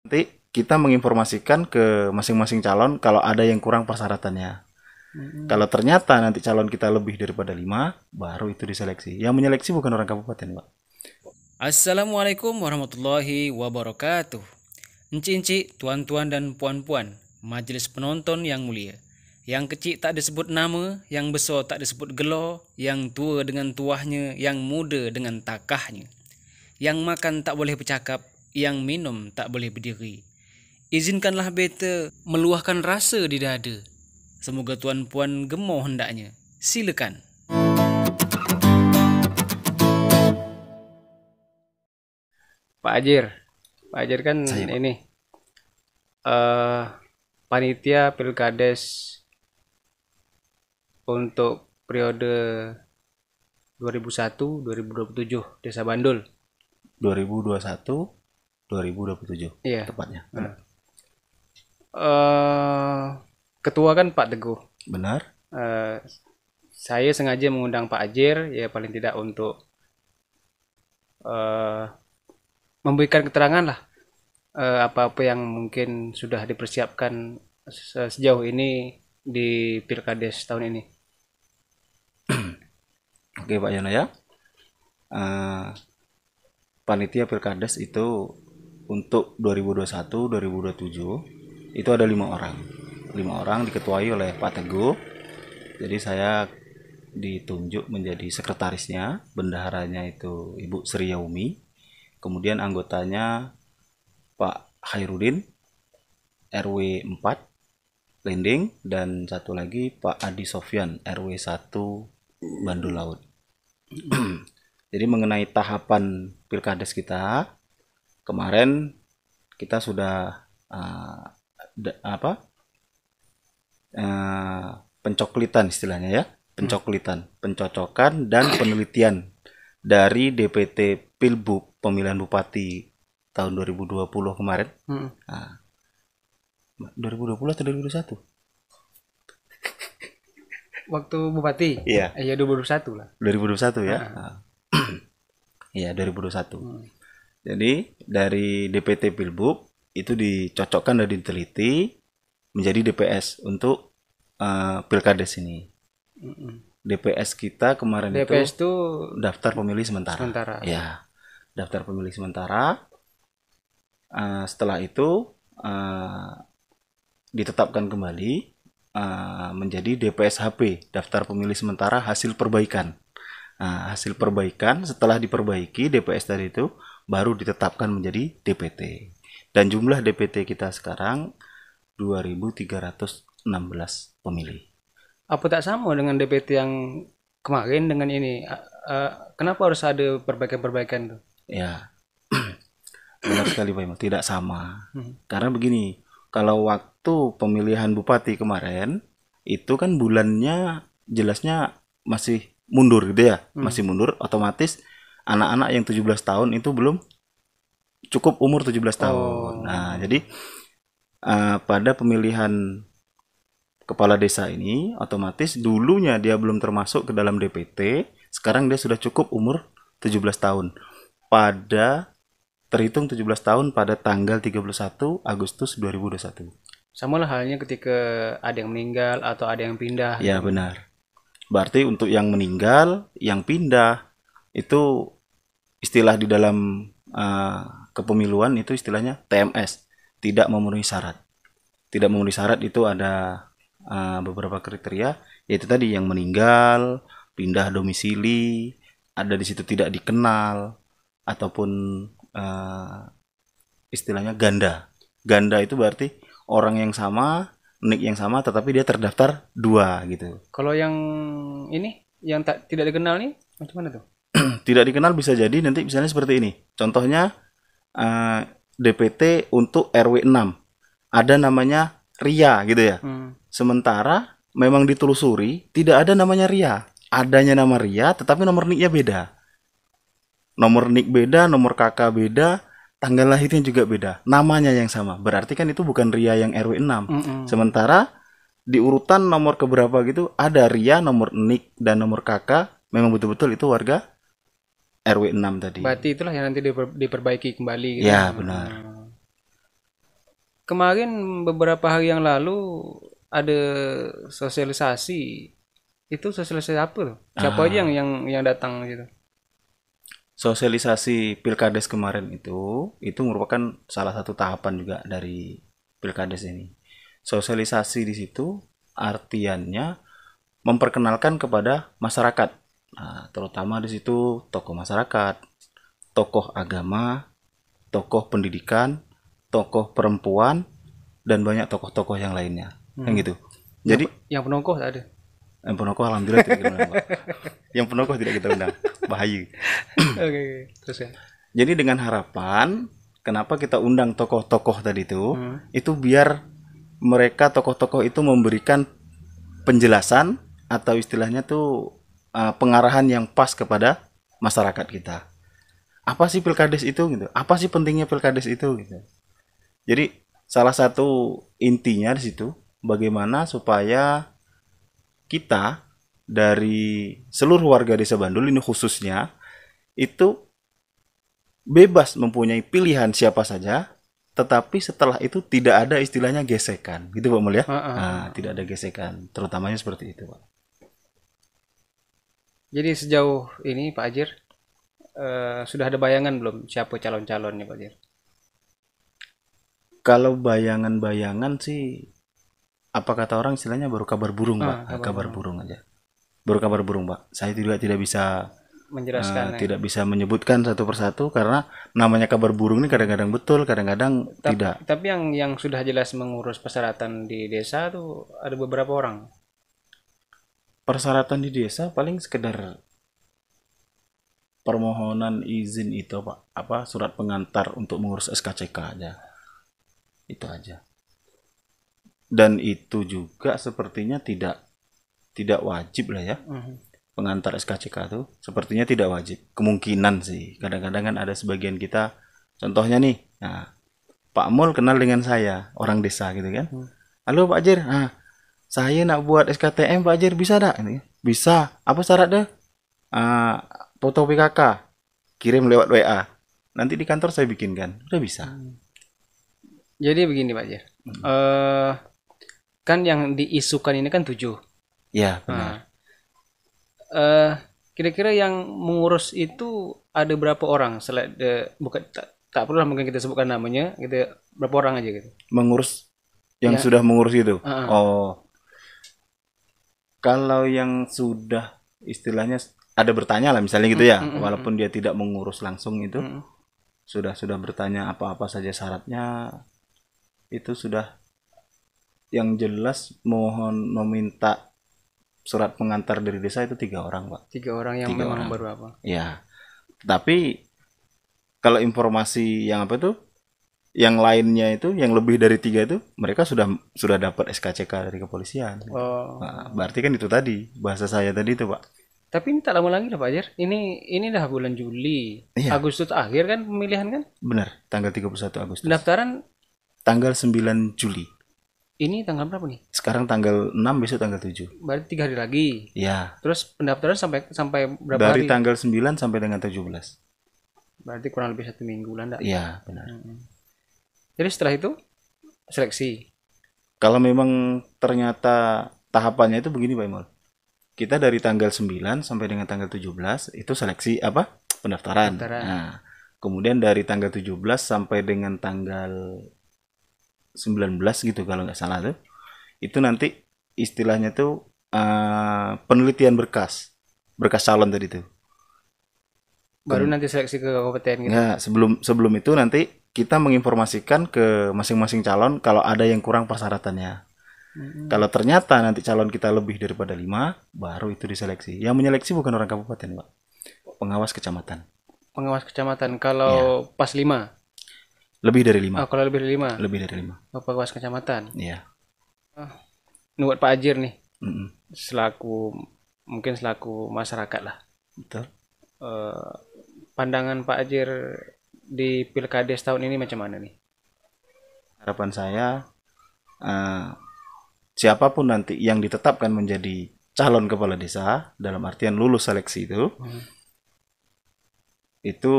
Nanti kita menginformasikan ke masing-masing calon kalau ada yang kurang persyaratannya. Kalau ternyata nanti calon kita lebih daripada 5, baru itu diseleksi. Yang menyeleksi bukan orang kabupaten, Pak. Assalamualaikum warahmatullahi wabarakatuh. Enci-enci, tuan-tuan dan puan-puan, majelis penonton yang mulia. Yang kecil tak disebut nama, yang besar tak disebut gelo, yang tua dengan tuahnya, yang muda dengan takahnya. Yang makan tak boleh bercakap, yang minum tak boleh berdiri. Izinkanlah beta meluahkan rasa di dada. Semoga tuan-puan gemar hendaknya. Silakan. Pak Ajir, Pak Ajir kan Saya, Pak. ini eh panitia Pilkades untuk periode 2001-2027 Desa Bandul. 2021, 2027 Iya. tepatnya. Nah, eh ketua kan Pak Teguh. Benar? Eh saya sengaja mengundang Pak Ajir ya paling tidak untuk eh memberikan keterangan lah apa-apa yang mungkin sudah dipersiapkan sejauh ini di Pilkades tahun ini. Oke, Pak Yono ya. Eh, Panitia Pilkades itu untuk 2021, 2027 itu ada 5 orang. 5 orang diketuai oleh Pak Teguh. Jadi saya ditunjuk menjadi sekretarisnya, bendaharanya itu Ibu Sri Yaumi, kemudian anggotanya Pak Hairudin, RW 4, Lending, dan satu lagi Pak Adi Sofyan, RW 1, Bandul Laut. Jadi mengenai tahapan Pilkades kita, kemarin kita sudah uh, pencoklitan istilahnya ya, pencoklitan, pencocokan dan penelitian dari DPT Pilbub pemilihan bupati tahun 2020 kemarin. Hmm. Nah, 2020 atau 2021? Waktu Bupati? Iya, Ya 2021 lah. 2021 ya. Ah. Nah, iya, 2021. Hmm. Jadi dari DPT Pilbub itu dicocokkan dan diteliti menjadi DPS untuk Pilkades ini. DPS kita kemarin DPS itu itu daftar pemilih sementara. sementara. Ya, daftar pemilih sementara. Setelah itu ditetapkan kembali menjadi DPSHP, daftar pemilih sementara hasil perbaikan. Nah, hasil perbaikan setelah diperbaiki DPS tadi itu baru ditetapkan menjadi DPT. Dan jumlah DPT kita sekarang 2.316 pemilih. Apa tak sama dengan DPT yang kemarin dengan ini? Kenapa harus ada perbaikan-perbaikan tuh? Ya, benar sekali Pak Imo, tidak sama. Hmm. Karena begini, kalau waktu pemilihan bupati kemarin, itu kan bulannya jelasnya masih mundur gitu ya. Masih mundur, otomatis anak-anak yang 17 tahun itu belum cukup umur 17 tahun. Nah, jadi pada pemilihan kepala desa ini, otomatis dulunya dia belum termasuk ke dalam DPT, sekarang dia sudah cukup umur 17 tahun. Pada terhitung 17 tahun pada tanggal 31 Agustus 2021. Sama lah halnya ketika ada yang meninggal atau ada yang pindah. Ya, benar. Berarti untuk yang meninggal, yang pindah, itu istilah di dalam kepemiluan itu istilahnya TMS, tidak memenuhi syarat. Tidak memenuhi syarat itu ada beberapa kriteria, yaitu tadi yang meninggal, pindah domisili, ada di situ tidak dikenal, ataupun istilahnya ganda. Ganda itu berarti orang yang sama, nik yang sama, tetapi dia terdaftar 2 gitu. Kalau yang ini, yang tidak dikenal nih, macam mana tuh? Tidak dikenal bisa jadi nanti misalnya seperti ini. Contohnya DPT untuk RW 6. Ada namanya Ria gitu ya. Sementara memang ditelusuri tidak ada namanya Ria. Adanya nama Ria tetapi nomor niknya beda. Nomor nik beda, nomor kakak beda, tanggal lahirnya juga beda. Namanya yang sama. Berarti kan itu bukan Ria yang RW 6. Sementara di urutan nomor keberapa gitu ada Ria, nomor nik dan nomor kakak memang betul-betul itu warga RW 6 tadi. Berarti itulah yang nanti diperbaiki kembali gitu. Ya, benar. kemarin beberapa hari yang lalu ada sosialisasi. Itu sosialisasi apa tuh? Siapa aja yang datang gitu? Sosialisasi Pilkades kemarin itu merupakan salah satu tahapan juga dari Pilkades ini. Sosialisasi di situ artiannya memperkenalkan kepada masyarakat. Nah, terutama di situ tokoh masyarakat, tokoh agama, tokoh pendidikan, tokoh perempuan, dan banyak tokoh-tokoh yang lainnya. Kan gitu. Jadi Yang penokoh tak ada. yang penokoh alhamdulillah tidak kita undang, Pak. Yang penokoh tidak kita undang. Bahaya. Oke, terus ya. Jadi dengan harapan kenapa kita undang tokoh-tokoh tadi itu biar mereka tokoh-tokoh itu memberikan penjelasan atau istilahnya tuh pengarahan yang pas kepada masyarakat kita. Apa sih Pilkades itu gitu? Apa sih pentingnya Pilkades itu gitu? Jadi salah satu intinya di situ bagaimana supaya kita dari seluruh warga Desa Bandul ini khususnya itu bebas mempunyai pilihan siapa saja, tetapi setelah itu tidak ada istilahnya gesekan, gitu Pak Mul ya? Nah, tidak ada gesekan, terutamanya seperti itu Pak. Jadi sejauh ini Pak Ajir sudah ada bayangan belum siapa calon-calonnya Pak Ajir? Kalau bayangan-bayangan sih, apa kata orang istilahnya baru kabar burung Pak, kabar burung aja. Baru kabar burung Pak. Saya juga tidak bisa Menjelaskan. tidak bisa menyebutkan satu persatu karena namanya kabar burung ini kadang-kadang betul, kadang-kadang tidak. Tapi yang sudah jelas mengurus persyaratan di desa tuh ada beberapa orang. Persyaratan di desa paling sekedar permohonan izin itu Pak, apa surat pengantar untuk mengurus SKCK aja. Itu aja. Dan itu juga sepertinya tidak wajib lah ya. Pengantar SKCK itu sepertinya tidak wajib. Kemungkinan sih. Kadang-kadang kan ada sebagian kita, contohnya nih, nah, Pak Mul kenal dengan saya, orang desa gitu kan. Halo Pak Ajir, saya nak buat SKTM Pak Ajir, bisa tak? Bisa. Apa syaratnya? Foto PKK, kirim lewat WA. Nanti di kantor saya bikinkan. Udah bisa. Jadi begini Pak Ajir. Kan yang diisukan ini kan 7. Ya benar. Kira-kira yang mengurus itu ada berapa orang? Bukan tak perlu mungkin kita sebutkan namanya, gitu. Berapa orang aja gitu? Mengurus yang sudah mengurus itu. Oh, kalau yang sudah istilahnya ada bertanya lah misalnya gitu ya, walaupun dia tidak mengurus langsung itu, sudah bertanya apa-apa saja syaratnya, itu sudah yang jelas mohon meminta surat pengantar dari desa itu 3 orang Pak. 3 orang yang memang baru apa? Ya, tapi kalau informasi yang apa tuh, yang lainnya itu, yang lebih dari 3 itu, mereka sudah dapat SKCK dari kepolisian. Nah, berarti kan itu tadi bahasa saya tadi itu Pak. Tapi ini tak lama lagi lah Pak Ajir. Ini dah bulan Juli. Iya. Agustus akhir kan pemilihan kan? Benar, tanggal 31 Agustus. Pendaftaran tanggal 9 Juli. Ini tanggal berapa nih? Sekarang tanggal 6, besok tanggal 7. Berarti 3 hari lagi. Ya. Terus pendaftaran sampai berapa dari hari? Dari tanggal 9 sampai dengan 17. Berarti kurang lebih 1 mingguan enggak? Iya, benar. Jadi setelah itu seleksi. Kalau memang ternyata tahapannya itu begini Pak Imul. Kita dari tanggal 9 sampai dengan tanggal 17 itu seleksi apa? Pendaftaran. Nah, kemudian dari tanggal 17 sampai dengan tanggal 19 gitu kalau nggak salah tuh, itu nanti istilahnya tuh penelitian berkas calon tadi tuh. Baru nanti seleksi ke kabupaten gitu. Nah, sebelum itu nanti kita menginformasikan ke masing-masing calon kalau ada yang kurang persyaratannya. Kalau ternyata nanti calon kita lebih daripada 5, baru itu diseleksi. Yang menyeleksi bukan orang kabupaten Pak, pengawas kecamatan. Pengawas kecamatan. Kalau pas 5 lebih dari 5. Kalau lebih dari 5? Lebih dari 5. Pengawas kecamatan? Iya. Buat Pak Ajir nih, selaku masyarakat lah. Betul. Pandangan Pak Ajir di Pilkades tahun ini macam mana nih? Harapan saya, siapapun nanti yang ditetapkan menjadi calon kepala desa, dalam artian lulus seleksi itu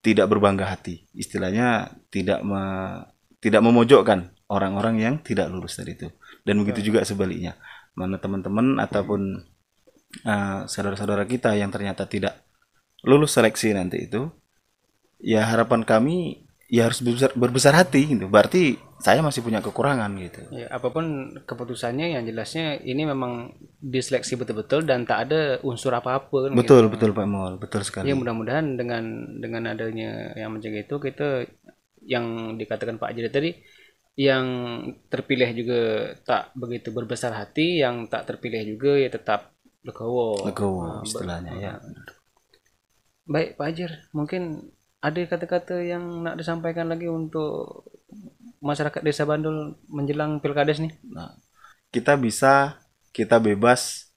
tidak berbangga hati, istilahnya tidak tidak memojokkan orang-orang yang tidak lulus tadi itu. Dan begitu juga sebaliknya. Mana teman-teman ataupun saudara-saudara kita yang ternyata tidak lulus seleksi nanti itu, ya harapan kami ya harus berbesar hati gitu. Berarti saya masih punya kekurangan gitu. Ya, apapun keputusannya yang jelasnya ini memang diseleksi betul-betul dan tak ada unsur apa-apa kan. Betul, gitu. betul Pak Mol, betul sekali. Ya mudah-mudahan dengan adanya yang mencegah itu, kita yang dikatakan Pak Jadi tadi, yang terpilih juga tak begitu berbesar hati, yang tak terpilih juga ya tetap legowo. Legowo istilahnya ya. Baik Pak Hajar, mungkin ada kata-kata yang nak disampaikan lagi untuk masyarakat Desa Bandul menjelang Pilkades nih? Nah, kita bebas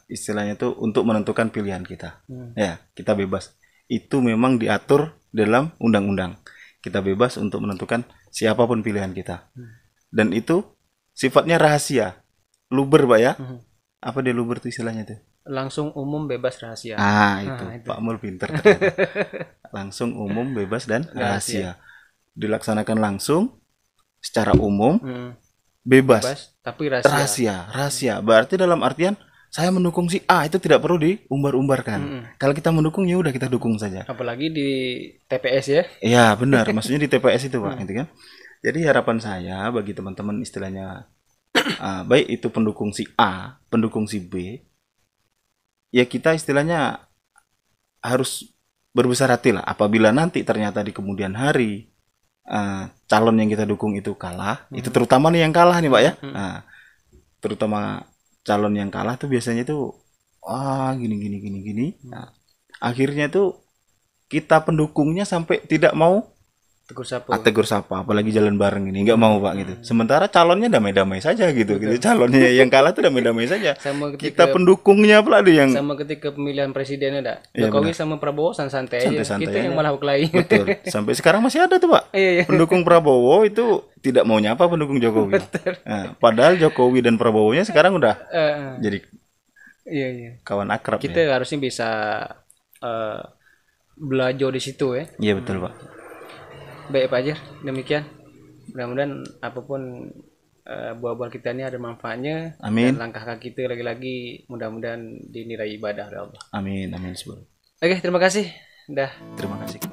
istilahnya itu untuk menentukan pilihan kita. Ya, kita bebas. Itu memang diatur dalam undang-undang. Kita bebas untuk menentukan siapapun pilihan kita. Dan itu sifatnya rahasia. Luber, Pak ya. Apa dia luber itu istilahnya tuh? Langsung umum bebas rahasia. Itu. Pak Mul pinter. Langsung umum bebas dan rahasia. Dilaksanakan langsung secara umum, bebas, tapi rahasia. Rahasia. Berarti dalam artian saya mendukung si A itu tidak perlu diumbar-umbarkan. Kalau kita mendukung ya udah kita dukung saja. Apalagi di TPS ya? Iya benar, maksudnya di TPS itu Pak, gitu kan. Jadi harapan saya bagi teman-teman istilahnya baik itu pendukung si A, pendukung si B, ya kita istilahnya harus berbesar hati lah. Apabila nanti ternyata di kemudian hari calon yang kita dukung itu kalah, itu terutama nih yang kalah nih Pak ya. Terutama calon yang kalah tuh biasanya tuh gini. Nah, akhirnya tuh kita pendukungnya sampai tidak mau tegur sapa, apalagi jalan bareng ini nggak mau Pak gitu. Sementara calonnya damai-damai saja gitu. Calonnya yang kalah tuh damai-damai saja. Kita pendukungnya pula ada yang sama ketika pemilihan presidennya ada. Jokowi sama Prabowo santai aja. Kita yang malah berkelahi. Betul. Sampai sekarang masih ada tuh Pak. Pendukung Prabowo itu tidak mau nyapa pendukung Jokowi. Nah, padahal Jokowi dan Prabowo-nya sekarang udah jadi kawan akrab. Kita harusnya bisa belajar di situ ya. Iya betul Pak. Baik Pak Hajar, demikian. Mudah-mudahan apapun buah-buah kita ini ada manfaatnya. Amin. Dan langkah kaki kita lagi-lagi mudah-mudahan dinilai ibadah oleh Allah. Amin. Oke, terima kasih. Terima kasih.